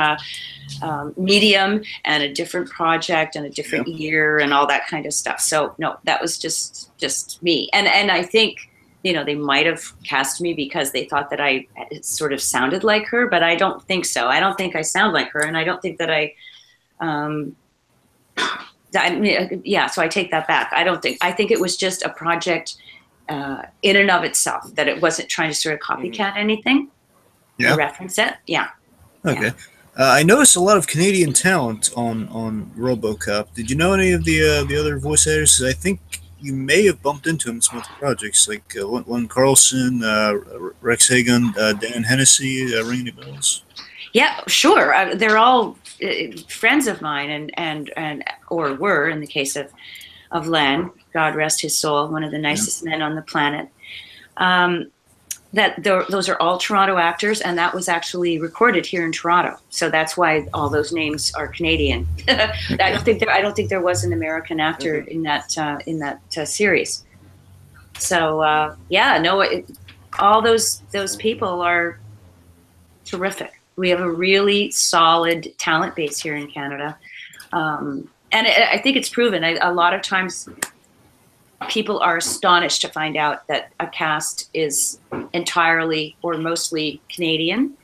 medium and a different project and a different year and all that kind of stuff. So no, that was just me, and I think they might have cast me because they thought that I sort of sounded like her, but I don't think so. I don't think I sound like her, and I don't think that so I take that back. I think it was just a project in and of itself, that it wasn't trying to sort of copycat anything. Yeah. Reference it. Yeah. Okay. Yeah. I noticed a lot of Canadian talent on RoboCop. Did you know any of the other voice actors? I think you may have bumped into him in some of the projects, like Len Carlson, Rex Hagan, Dan Hennessy. Ring any bells? Yeah, sure. They're all friends of mine, and or were, in the case of Len, God rest his soul, one of the nicest men on the planet. Those are all Toronto actors, and that was actually recorded here in Toronto. So that's why all those names are Canadian. I don't think there was an American actor in that series. So all those people are terrific. We have a really solid talent base here in Canada. And I think it's proven. A lot of times people are astonished to find out that a cast is entirely or mostly Canadian.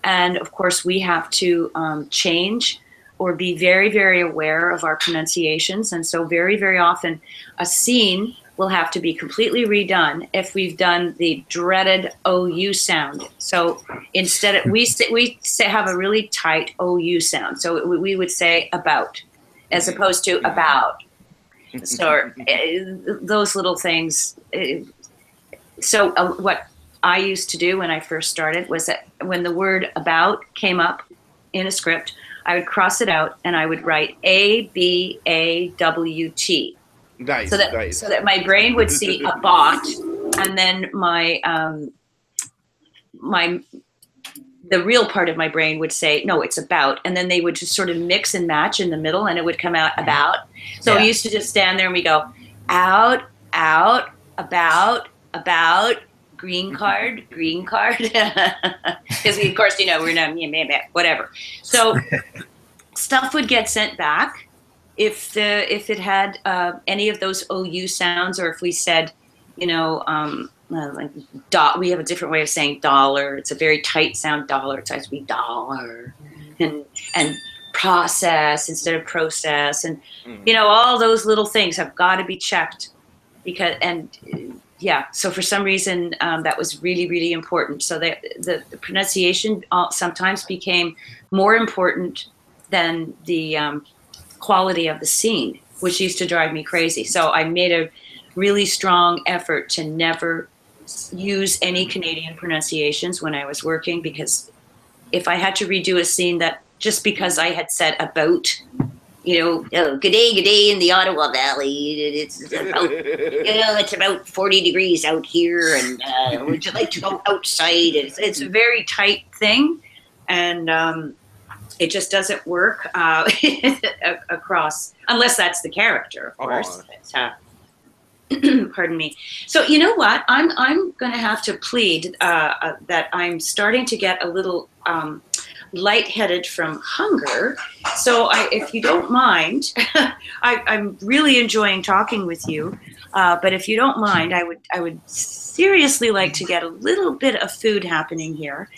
And of course, we have to change or be very, very aware of our pronunciations. And so very, very often a scene will have to be completely redone if we've done the dreaded OU sound. So instead, we have a really tight OU sound. So we would say about, as opposed to about. So those little things. So what I used to do when I first started was that when the word about came up in a script, I would cross it out and I would write ABAWT. Nice. So that my brain would see a bot, and then the real part of my brain would say, no, it's about, and then they would just sort of mix and match in the middle, and it would come out about. So we used to just stand there and we go, out, about, green card, because we, of course, we're not whatever. So stuff would get sent back if it had any of those OU sounds, or if we said, like we have a different way of saying dollar. It's a very tight sound, dollar. It has to be dollar, and process instead of process, and all those little things have got to be checked, because so for some reason that was really, really important. So that the pronunciation sometimes became more important than the quality of the scene, which used to drive me crazy. So I made a really strong effort to never use any Canadian pronunciations when I was working, because if I had to redo a scene that just because I had said about, good day in the Ottawa Valley, it's about 40 degrees out here, and would you like to go outside? It's a very tight thing, and it just doesn't work across, unless that's the character, of course. Pardon me. So you know what? I'm going to have to plead that I'm starting to get a little lightheaded from hunger. So if you don't mind, I'm really enjoying talking with you. But if you don't mind, I would seriously like to get a little bit of food happening here.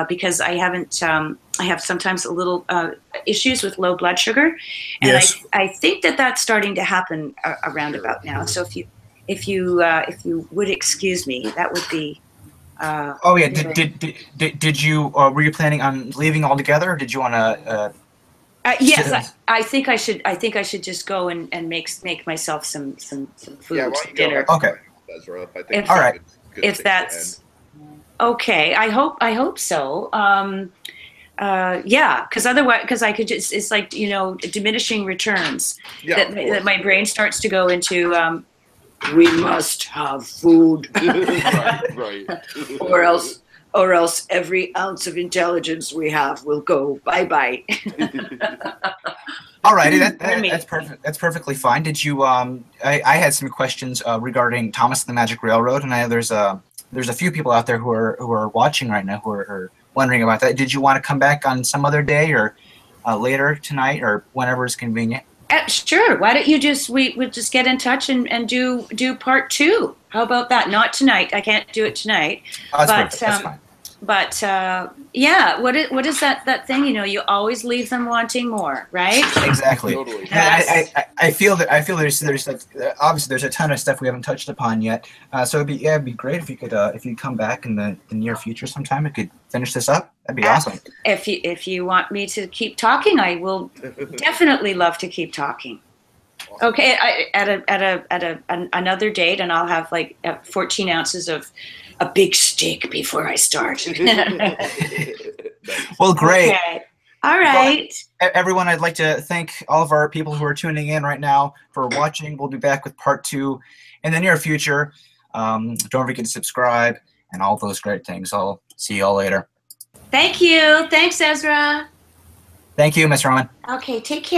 Because I haven't, I have sometimes a little issues with low blood sugar, and yes. I think that's starting to happen around about now. So if you would excuse me, that would be. Oh yeah, did you were you planning on leaving altogether, or did you want to? Yes, I think I should. I think I should just go and make myself some food for dinner. Okay. All right. If that's. Okay, I hope so. Because otherwise, because I could just, it's like, diminishing returns. Yeah, that my brain starts to go into, we must have food. right. or else every ounce of intelligence we have will go bye-bye. All righty, that's perfect. That's perfectly fine. Did you, I had some questions regarding Thomas the Magic Railroad, and I know there's a few people out there who are watching right now who are wondering about that. Did you want to come back on some other day, or later tonight, or whenever it's convenient? Sure. Why don't you we'll just get in touch and do part 2? How about that? Not tonight. I can't do it tonight. Oh, that's fine. But yeah, what is that thing? You always leave them wanting more, right? Exactly. Totally. I feel there's like obviously there's a ton of stuff we haven't touched upon yet. So it'd be great if you could come back in the near future sometime. We could finish this up. That'd be awesome. If you want me to keep talking, I will definitely love to keep talking. Okay, at another date, and I'll have like 14 ounces of a big steak before I start. Well, great. Okay. All right. Well, everyone, I'd like to thank all of our people who are tuning in right now for watching. We'll be back with part 2 in the near future. Don't forget to subscribe and all those great things. I'll see you all later. Thank you. Thanks, Ezra. Thank you, Ms. Roman. Okay, take care.